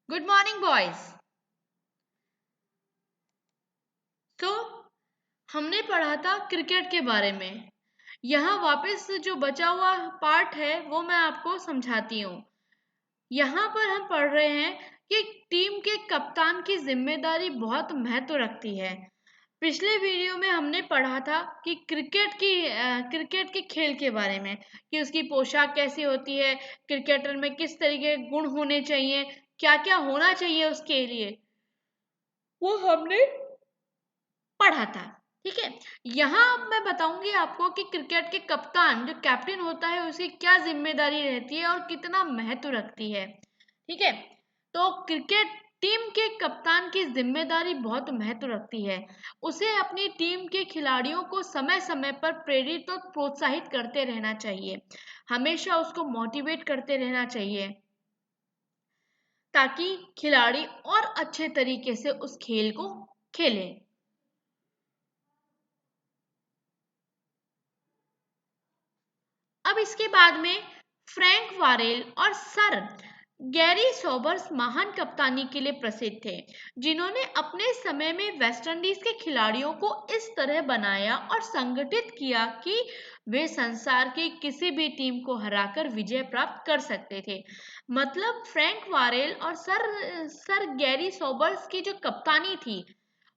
Good morning boys. तो हमने पढ़ा था क्रिकेट के बारे में। यहाँ वापस जो बचा हुआ पार्ट है वो मैं आपको समझाती हूँ। यहाँ पर हम पढ़ रहे हैं कि टीम के कप्तान की जिम्मेदारी बहुत महत्व रखती है। पिछले वीडियो में हमने पढ़ा था कि क्रिकेट के खेल के बारे में, कि उसकी पोशाक कैसी होती है, क्रिकेटर में किस तरीके के गुण होने चाहिए, क्या क्या होना चाहिए उसके लिए, वो हमने पढ़ा था। ठीक है। यहाँ अब मैं बताऊंगी आपको कि क्रिकेट के कप्तान जो कैप्टन होता है उसकी क्या जिम्मेदारी रहती है और कितना महत्व रखती है। ठीक है। तो क्रिकेट टीम के कप्तान की जिम्मेदारी बहुत महत्व रखती है। उसे अपनी टीम के खिलाड़ियों को समय समय पर प्रेरित और प्रोत्साहित करते रहना चाहिए। हमेशा उसको मोटिवेट करते रहना चाहिए ताकि खिलाड़ी और अच्छे तरीके से उस खेल को खेलें। अब इसके बाद में फ्रैंक वारेल और सर गैरी सोबर्स महान कप्तानी के लिए प्रसिद्ध थे, जिन्होंने अपने समय में वेस्ट इंडीज के खिलाड़ियों को इस तरह बनाया और संगठित किया कि वे संसार की किसी भी टीम को हराकर विजय प्राप्त कर सकते थे। मतलब फ्रैंक वारेल और सर गैरी सोबर्स की जो कप्तानी थी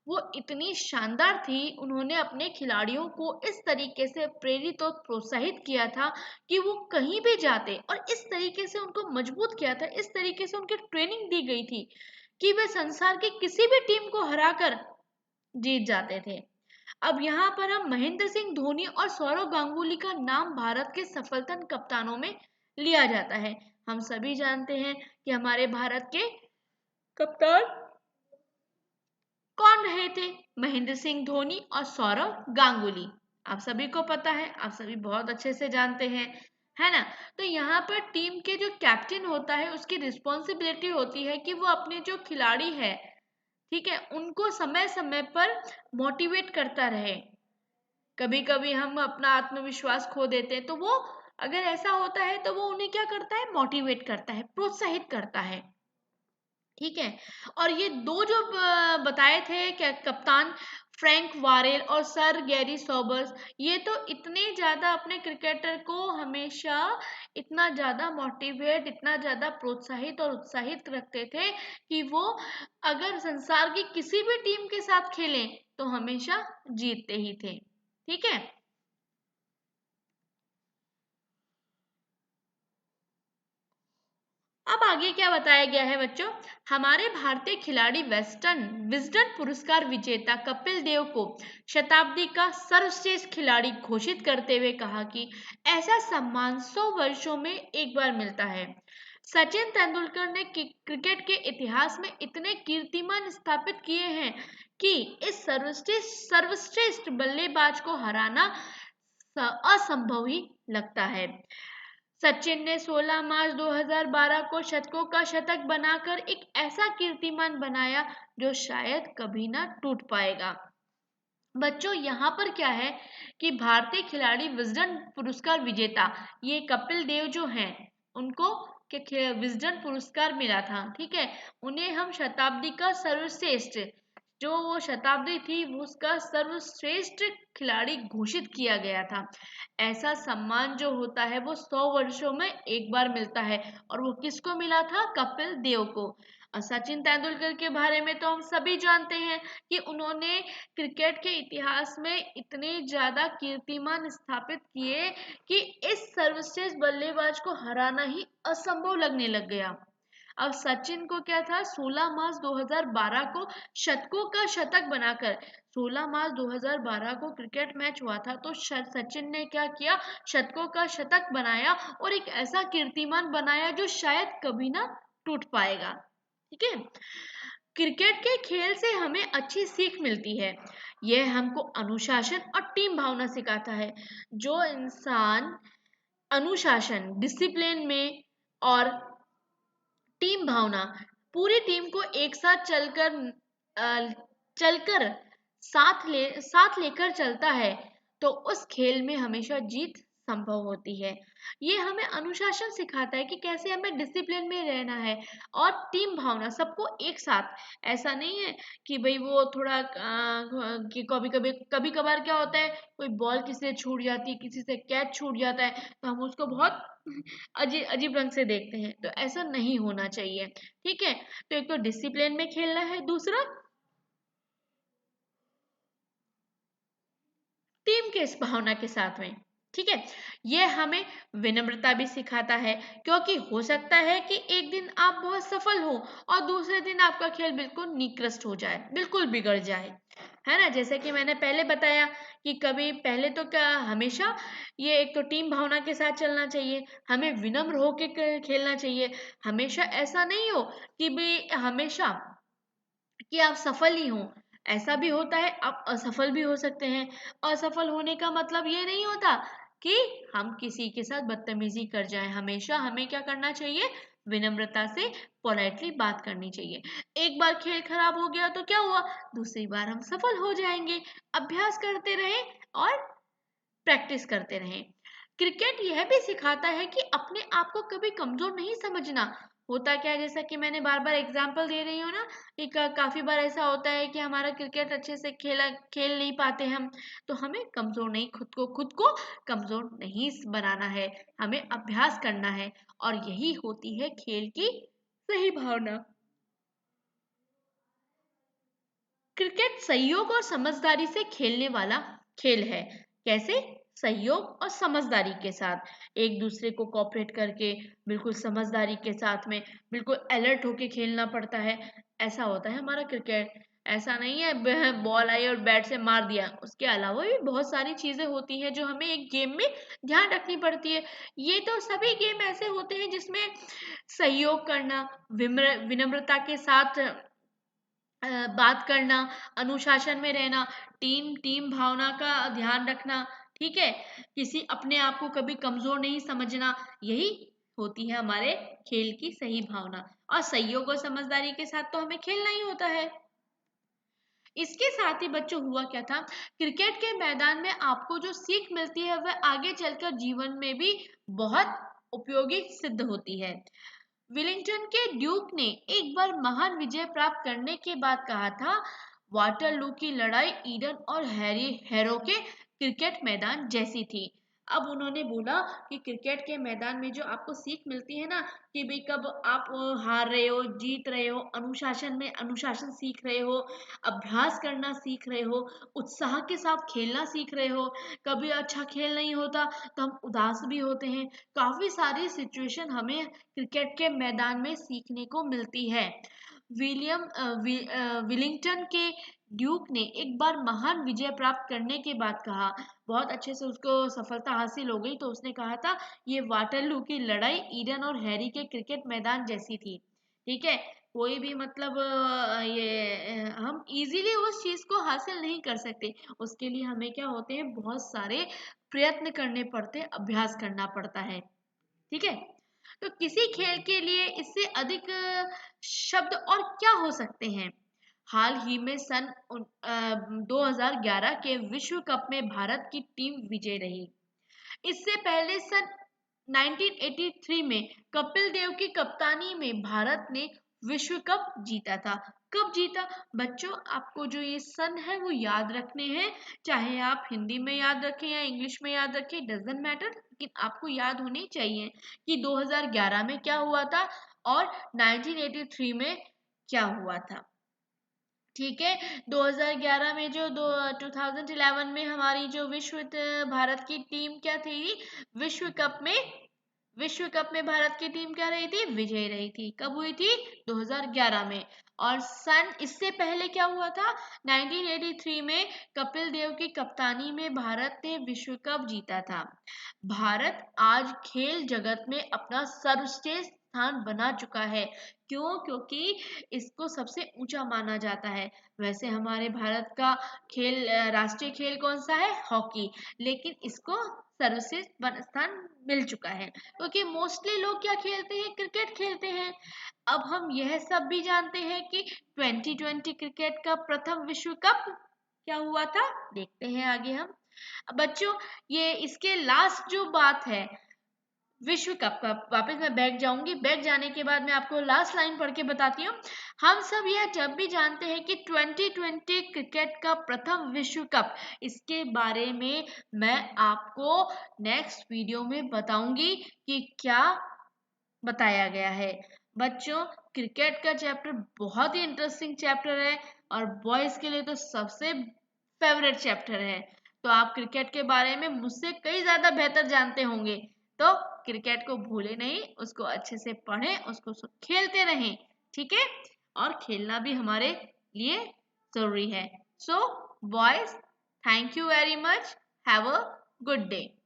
वो इतनी शानदार थी। उन्होंने अपने खिलाड़ियों को इस तरीके से प्रेरित और प्रोत्साहित किया था कि वो कहीं भी जाते, और इस तरीके से उनको मजबूत किया था, इस तरीके से उनकी ट्रेनिंग दी गई थी कि वे संसार की किसी भी टीम को हराकर जीत जाते थे। अब यहाँ पर हम महेंद्र सिंह धोनी और सौरव गांगुली का नाम भारत के सफलतम कप्तानों में लिया जाता है। हम सभी जानते हैं कि हमारे भारत के कप्तान कौन रहे थे? महेंद्र सिंह धोनी और सौरव गांगुली। आप सभी को पता है, आप सभी बहुत अच्छे से जानते हैं, है ना। तो यहाँ पर टीम के जो कैप्टन होता है उसकी रिस्पॉन्सिबिलिटी होती है कि वो अपने जो खिलाड़ी है, ठीक है, उनको समय समय पर मोटिवेट करता रहे। कभी कभी हम अपना आत्मविश्वास खो देते हैं, तो वो अगर ऐसा होता है तो वो उन्हें क्या करता है? मोटिवेट करता है, प्रोत्साहित करता है। ठीक है। और ये दो जो बताए थे क्या कप्तान, फ्रैंक वारेल और सर गैरी सोबर्स, ये तो इतने ज्यादा अपने क्रिकेटर को हमेशा इतना ज्यादा मोटिवेट, इतना ज्यादा प्रोत्साहित और उत्साहित रखते थे कि वो अगर संसार की किसी भी टीम के साथ खेलें तो हमेशा जीतते ही थे। ठीक है। अब आगे क्या बताया गया है बच्चों? हमारे भारतीय खिलाड़ी वेस्टर्न विजडन पुरस्कार विजेता कपिल देव को शताब्दी का सर्वश्रेष्ठ खिलाड़ी घोषित करते हुए कहा कि ऐसा सम्मान 100 वर्षों में एक बार मिलता है। सचिन तेंदुलकर ने क्रिकेट के इतिहास में इतने कीर्तिमान स्थापित किए हैं कि इस सर्वश्रेष्ठ बल्लेबाज को हराना असंभव ही लगता है। सचिन ने 16 मार्च 2012 को शतकों का शतक बनाकर एक ऐसा कीर्तिमान बनाया जो शायद कभी ना टूट पाएगा। बच्चों यहाँ पर क्या है कि भारतीय खिलाड़ी विजडन पुरस्कार विजेता ये कपिल देव जो हैं, उनको विजडन पुरस्कार मिला था। ठीक है। उन्हें हम शताब्दी का सर्वश्रेष्ठ, जो वो शताब्दी थी वो उसका सर्वश्रेष्ठ खिलाड़ी घोषित किया गया था। ऐसा सम्मान जो होता है वो 100 वर्षों में एक बार मिलता है, और वो किसको मिला था? कपिल देव को। और सचिन तेंदुलकर के बारे में तो हम सभी जानते हैं कि उन्होंने क्रिकेट के इतिहास में इतने ज्यादा कीर्तिमान स्थापित किए कि इस सर्वश्रेष्ठ बल्लेबाज को हराना ही असंभव लगने लग गया। अब सचिन को क्या था? 16 मार्च 2012 को शतकों का शतक बनाकर, 16 मार्च 2012 को क्रिकेट मैच हुआ था, तो सचिन ने क्या किया? शतकों का शतक बनाया और एक ऐसा कीर्तिमान बनाया जो शायद कभी ना टूट पाएगा। ठीक है। क्रिकेट के खेल से हमें अच्छी सीख मिलती है। यह हमको अनुशासन और टीम भावना सिखाता है। जो इंसान अनुशासन, डिसिप्लिन में और टीम भावना, पूरी टीम को एक साथ चलकर साथ लेकर चलता है, तो उस खेल में हमेशा जीत संभव होती है। ये हमें अनुशासन सिखाता है कि कैसे हमें डिसिप्लिन में रहना है और टीम भावना सबको एक साथ। ऐसा नहीं है कि भाई वो थोड़ा कि कभी कभार क्या होता है, कोई बॉल किसी से छूट जाती है, किसी से कैच छूट जाता है, तो हम उसको बहुत अजीब अजीब रंग से देखते हैं। तो ऐसा नहीं होना चाहिए। ठीक है, तो एक तो डिसिप्लिन में खेलना है, दूसरा टीम के इस भावना के साथ में। ठीक है, ये हमें विनम्रता भी सिखाता है, क्योंकि हो सकता है कि एक दिन आप बहुत सफल हो और दूसरे दिन आपका खेल बिल्कुल निकृष्ट हो जाए, बिल्कुल बिगड़ जाए, है ना। जैसे कि मैंने पहले बताया कि कभी पहले तो क्या, हमेशा ये एक तो टीम भावना के साथ चलना चाहिए, हमें विनम्र होकर खेलना चाहिए। हमेशा ऐसा नहीं हो कि भाई हमेशा कि आप सफल ही हो। ऐसा भी होता है, आप असफल भी हो सकते हैं। असफल होने का मतलब ये नहीं होता कि हम किसी के साथ बदतमीजी कर जाएं। हमेशा हमें क्या करना चाहिए, विनम्रता से पोलाइटली बात करनी चाहिए। एक बार खेल खराब हो गया तो क्या हुआ, दूसरी बार हम सफल हो जाएंगे। अभ्यास करते रहें और प्रैक्टिस करते रहें। क्रिकेट यह भी सिखाता है कि अपने आप को कभी कमजोर नहीं समझना। होता क्या है, जैसा कि मैंने बार बार एग्जांपल दे रही हूँ ना, कि काफी बार ऐसा होता है कि हमारा क्रिकेट अच्छे से खेल नहीं पाते हम, तो हमें कमजोर नहीं, खुद को कमजोर नहीं बनाना है। हमें अभ्यास करना है, और यही होती है खेल की सही भावना। क्रिकेट सहयोग और समझदारी से खेलने वाला खेल है। कैसे? सहयोग और समझदारी के साथ, एक दूसरे को कोऑपरेट करके, बिल्कुल समझदारी के साथ में, बिल्कुल अलर्ट होके खेलना पड़ता है। ऐसा होता है हमारा क्रिकेट। ऐसा नहीं है बॉल आई और बैट से मार दिया। उसके अलावा भी बहुत सारी चीजें होती हैं जो हमें एक गेम में ध्यान रखनी पड़ती है। ये तो सभी गेम ऐसे होते हैं जिसमें सहयोग करना, विनम्रता के साथ बात करना, अनुशासन में रहना, टीम टीम भावना का ध्यान रखना। ठीक है, किसी अपने आप को कभी कमजोर नहीं समझना, यही होती है हमारे खेल की सही भावना। और सहयोग और समझदारी के साथ तो हमें खेलना ही होता है। इसके साथ ही बच्चों, हुआ क्या था, क्रिकेट के मैदान में आपको जो सीख मिलती है वह आगे चलकर जीवन में भी बहुत उपयोगी सिद्ध होती है। विलिंगटन के ड्यूक ने एक बार महान विजय प्राप्त करने के बाद कहा था, वाटरलू की लड़ाई ईडन और हैरो के क्रिकेट मैदान जैसी थी। अब उन्होंने बोला कि क्रिकेट के मैदान में जो आपको सीख मिलती है ना, कि भाई कब आप हार रहे हो, जीत रहे हो, अनुशासन में अनुशासन सीख रहे हो, अभ्यास करना सीख रहे हो, उत्साह के साथ खेलना सीख रहे हो। कभी अच्छा खेल नहीं होता तो हम उदास भी होते हैं। काफी सारी सिचुएशन हमें क्रिकेट के मैदान में सीखने को मिलती है। विलिंगटन के ड्यूक ने एक बार महान विजय प्राप्त करने के बाद कहा, बहुत अच्छे से उसको सफलता हासिल हो गई, तो उसने कहा था, ये वाटरलू की लड़ाई ईडन और हैरी के क्रिकेट मैदान जैसी थी। ठीक है, कोई भी मतलब हम इजीली उस चीज को हासिल नहीं कर सकते। उसके लिए हमें क्या होते हैं, बहुत सारे प्रयत्न करने पड़ते हैं, अभ्यास करना पड़ता है। ठीक है, तो किसी खेल के लिए इससे अधिक शब्द और क्या हो सकते हैं। हाल ही में सन 2011 के विश्व कप में भारत की टीम विजय रही। इससे पहले सन 1983 में कपिल देव की कप्तानी में भारत ने विश्व कप जीता था। कब जीता? बच्चों, आपको जो ये सन है वो याद रखने हैं। चाहे आप हिंदी में याद रखें या इंग्लिश में याद रखें, डजेंट मैटर, लेकिन आपको याद होनी चाहिए कि 2011 में क्या हुआ था और 1983 में क्या हुआ था। ठीक है, 2011 में जो 2011 में हमारी जो भारत की टीम क्या थी, विश्व कप में विश्व कप में भारत की टीम क्या रही थी, विजय रही थी। कब हुई थी? 2011 में। और सन इससे पहले क्या हुआ था, 1983 में कपिल देव की कप्तानी में भारत ने विश्व कप जीता था। भारत आज खेल जगत में अपना सर्वश्रेष्ठ स्थान बना चुका है। क्यों? क्योंकि इसको सबसे ऊंचा माना जाता है। वैसे हमारे भारत का राष्ट्रीय खेल कौन सा है? हॉकी। लेकिन इसको सर्वश्रेष्ठ स्थान मिल चुका है, क्योंकि मोस्टली लोग क्या खेलते हैं, क्रिकेट खेलते हैं। अब हम यह सब भी जानते हैं कि 2020 क्रिकेट का प्रथम विश्व कप क्या हुआ था, देखते हैं आगे हम। बच्चों ये इसके लास्ट जो बात है विश्व कप का, वापस मैं बैक जाऊंगी, बैक जाने के बाद मैं आपको लास्ट लाइन पढ़ के बताती हूँ। हम सब यह जब भी जानते हैं कि 2020 क्रिकेट का प्रथम विश्व कप, इसके बारे में मैं आपको नेक्स्ट वीडियो में बताऊंगी कि क्या बताया गया है। बच्चों क्रिकेट का चैप्टर बहुत ही इंटरेस्टिंग चैप्टर है और बॉयज के लिए तो सबसे फेवरेट चैप्टर है। तो आप क्रिकेट के बारे में मुझसे कई ज्यादा बेहतर जानते होंगे, तो क्रिकेट को भूले नहीं, उसको अच्छे से पढ़ें, उसको खेलते रहें, ठीक है। और खेलना भी हमारे लिए जरूरी है। So boys, thank you very much, have a good day.